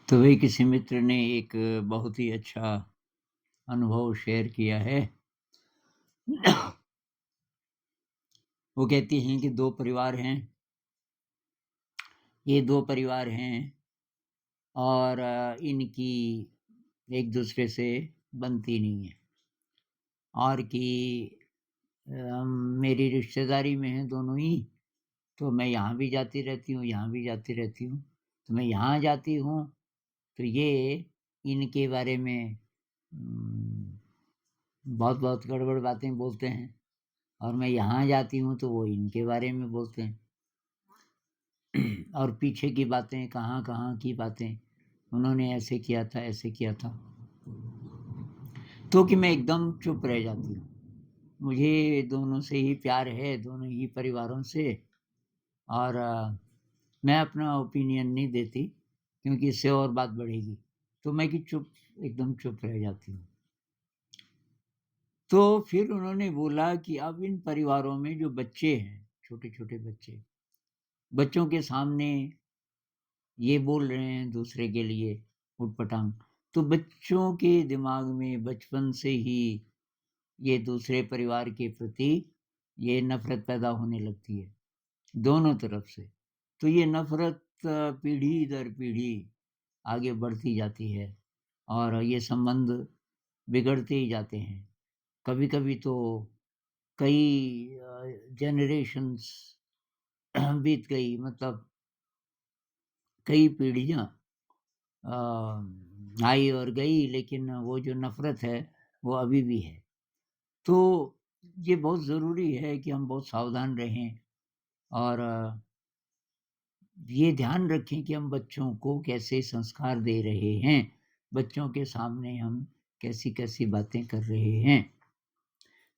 तो वही किसी मित्र ने एक बहुत ही अच्छा अनुभव शेयर किया है। वो कहती हैं कि 2 परिवार हैं, ये 2 परिवार हैं और इनकी एक-दूसरे से बनती नहीं है और कि मेरी रिश्तेदारी में हैं दोनों ही, तो मैं यहाँ भी जाती रहती हूँ, यहाँ भी जाती रहती हूँ। तो मैं यहाँ जाती हूँ, तो ये इनके बारे में बहुत-बहुत गड़बड़ बातें बोलते हैं और मैं यहाँ जाती हूँ, तो वो इनके बारे में बोलते हैं। और पीछे की बातें, कहाँ-कहाँ की बातें, उन्होंने ऐसे किया था, ऐसे किया था। तो कि मैं एकदम चुप रह जाती हूँ। मुझे दोनों से ही प्यार है, दोनों ही परिवारों से और मैं अपना ओपिनियन नहीं देती क्योंकि इससे और बात बढ़ेगी। तो मैं कि चुप एकदम चुप रह जाती हूँ। तो फिर उन्होंने बोला कि अब इन परिवारों में जो बच्चे हैं, छोटे-छोटे बच्चे, बच्चों के सामने ये बोल रहे हैं दूसरे के लिए ऊट-पटांग, तो बच्चों के दिमाग में बचपन से ही ये दूसरे परिवार के प्रति ये नफ़रत पैदा होने लगती है, दोनों तरफ से। तो ये नफ़रत पीढ़ी दर पीढ़ी आगे बढ़ती जाती है और ये संबंध बिगड़ते ही जाते हैं। कभी-कभी तो कई जनरेशन्स बीत गई मतलब कई पीढ़ियाँ आई और गई लेकिन वो जो नफ़रत है, वो अभी भी है। तो ये बहुत ज़रूरी है कि हम बहुत सावधान रहें और ये ध्यान रखें कि हम बच्चों को कैसे संस्कार दे रहे हैं, बच्चों के सामने हम कैसी-कैसी बातें कर रहे हैं।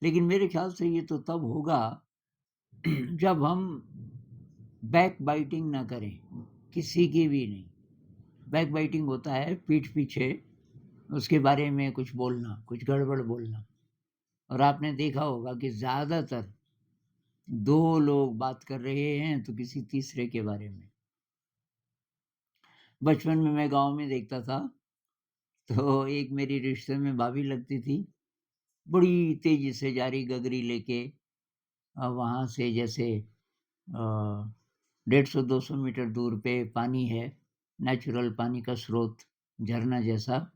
लेकिन मेरे ख़्याल से ये तो तब होगा जब हम बैकबाइटिंग ना करें, किसी की भी नहीं। बैकबाइटिंग होता है पीठ पीछे उसके बारे में कुछ बोलना, कुछ गड़बड़ बोलना और आपने देखा होगा कि ज़्यादातर 2 लोग बात कर रहे हैं तो किसी तीसरे के बारे में। बचपन में मैं गाँव में देखता था, तो एक मेरी रिश्ते में भाभी लगती थी, बड़ी तेज़ी से जा रही गगरी लेके वहाँ से जैसे 150-200 मीटर दूर पे पानी है, नेचुरल पानी का स्रोत, झरना जैसा,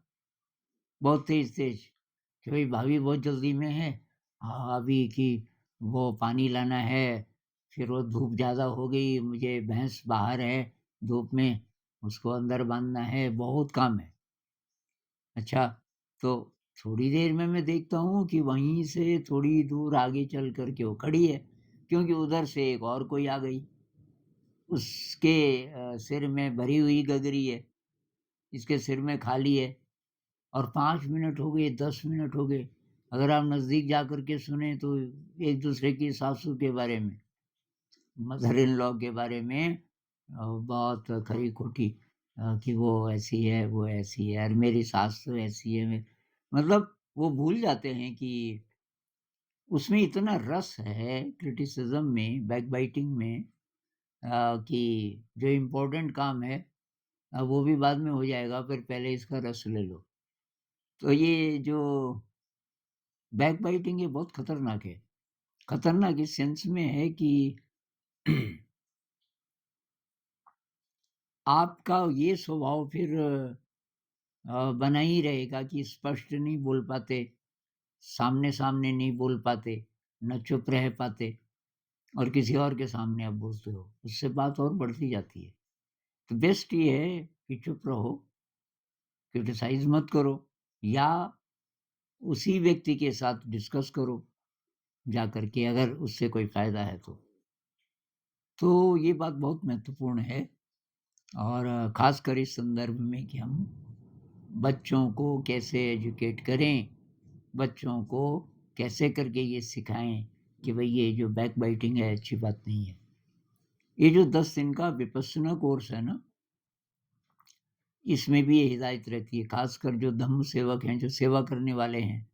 बहुत तेज़-तेज़ कि भई भाभी बहुत जल्दी में है। हाँ, अभी कि वो पानी लाना है, फिर वो धूप ज़्यादा हो गई, मुझे भैंस बाहर है धूप में, उसको अंदर बाँधना है, बहुत काम है। अच्छा, तो थोड़ी देर में मैं देखता हूँ कि वहीं से थोड़ी दूर आगे चल कर के वो खड़ी है, क्योंकि उधर से एक और कोई आ गई। उसके सिर में भरी हुई गगरी है, इसके सिर में खाली है और 5 मिनट हो गए, 10 मिनट हो गए। अगर आप नज़दीक जाकर के सुने तो एक-दूसरे की सासू के बारे में, मदर इन लॉ के बारे में बहुत खरी-खोटी कि वो ऐसी है, वो ऐसी है और मेरी सास तो ऐसी है। मैं मतलब वो भूल जाते हैं कि उसमें इतना रस है क्रिटिसिज़्म में, बैकबाइटिंग में कि जो इम्पोर्टेंट काम है वो भी बाद में हो जाएगा, पर पहले इसका रस ले लो। तो ये जो बैकबाइटिंग ये बहुत खतरनाक है। खतरनाक इस सेंस में है कि आपका ये स्वभाव फिर बना ही रहेगा कि स्पष्ट नहीं बोल पाते, सामने-सामने नहीं बोल पाते, ना चुप रह पाते और किसी और के सामने आप बोलते हो, उससे बात और बढ़ती जाती है। तो बेस्ट ये है कि चुप रहो, क्रिटिसाइज़ मत करो या उसी व्यक्ति के साथ डिस्कस करो जाकर के अगर उससे कोई फ़ायदा है तो। तो ये बात बहुत महत्वपूर्ण है और ख़ासकर इस संदर्भ में कि हम बच्चों को कैसे एजुकेट करें, बच्चों को कैसे करके ये सिखाएँ कि भई ये जो बैकबाइटिंग है अच्छी बात नहीं है। ये जो 10 दिन का विपस्सना कोर्स है ना, इसमें भी ये हिदायत रहती है, ख़ासकर जो धम्म सेवक हैं, जो सेवा करने वाले हैं।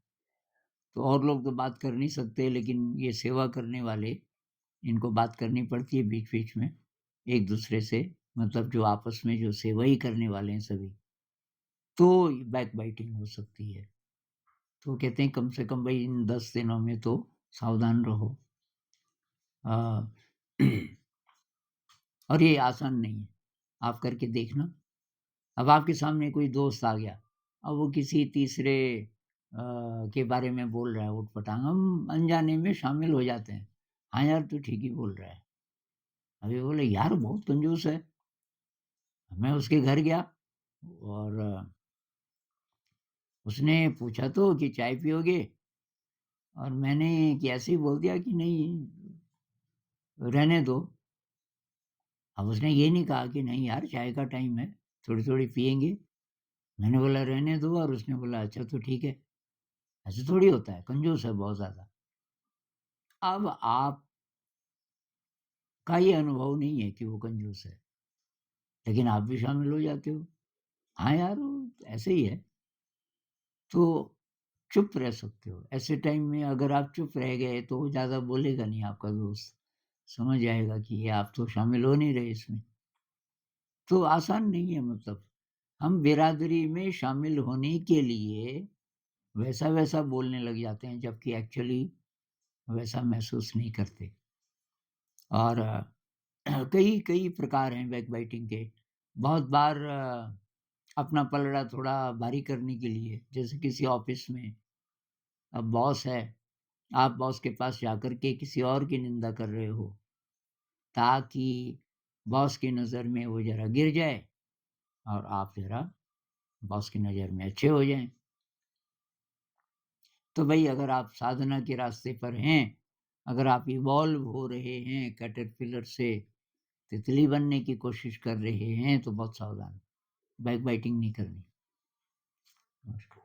तो और लोग तो बात कर नहीं सकते लेकिन ये सेवा करने वाले, इनको बात करनी पड़ती है बीच-बीच में, एक-दूसरे से मतलब जो आपस में जो सेवा ही करने वाले हैं सभी। तो बैक बाइटिंग हो सकती है। तो कहते हैं कम से कम भई इन 10 दिनों में तो सावधान रहो। अ, और ये आसान नहीं है, आप करके देखना। अब आपके सामने कोई दोस्त आ गया, अब वो किसी तीसरे के बारे में बोल रहा है ऊट-पटांग, हम अनजाने में शामिल हो जाते हैं। हाँ यार, तू ठीक ही बोल रहा है। अभी बोले यार बहुत कंजूस है। मैं उसके घर गया और उसने पूछा तो कि चाय पियोगे? और मैंने कि ऐसे ही बोल दिया कि नहीं, रहने दो। अब उसने ये नहीं कहा कि नहीं यार चाय का टाइम है, थोड़ी-थोड़ी पिएँगे। मैंने बोला रहने दो और उसने बोला अच्छा तो ठीक है। ऐसे थोड़ी होता है, कंजूस है बहुत ज़्यादा। अब आपका ये अनुभव नहीं है कि वो कंजूस है, लेकिन आप भी शामिल हो जाते हो। हाँ यार, वो ऐसे ही है। तो चुप रह सकते हो। ऐसे टाइम में अगर आप चुप रह गए तो वो ज़्यादा बोलेगा नहीं आपका दोस्त। समझ जाएगा कि ये आप तो शामिल हो नहीं रहे इसमें। तो आसान नहीं है मतलब। हम बिरादरी में शामिल होने के लिए वैसा-वैसा बोलने लग जाते हैं जबकि एक्चुअली वैसा महसूस नहीं करते। और कई कई प्रकार हैं बैकबाइटिंग के। बहुत बार अपना पलड़ा थोड़ा भारी करने के लिए, जैसे किसी ऑफ़िस में अब बॉस है, आप बॉस के पास जाकर के किसी और की निंदा कर रहे हो, ताकि बॉस की नज़र में वो ज़रा गिर जाए और आप ज़रा बॉस की नज़र में अच्छे हो जाएँ। तो भई अगर आप साधना के रास्ते पर हैं, अगर आप इवॉल्व हो रहे हैं कैटरपिलर से तितली बनने की कोशिश कर रहे हैं, तो बहुत सावधान, बैकबाइटिंग नहीं करनी। नमस्कार।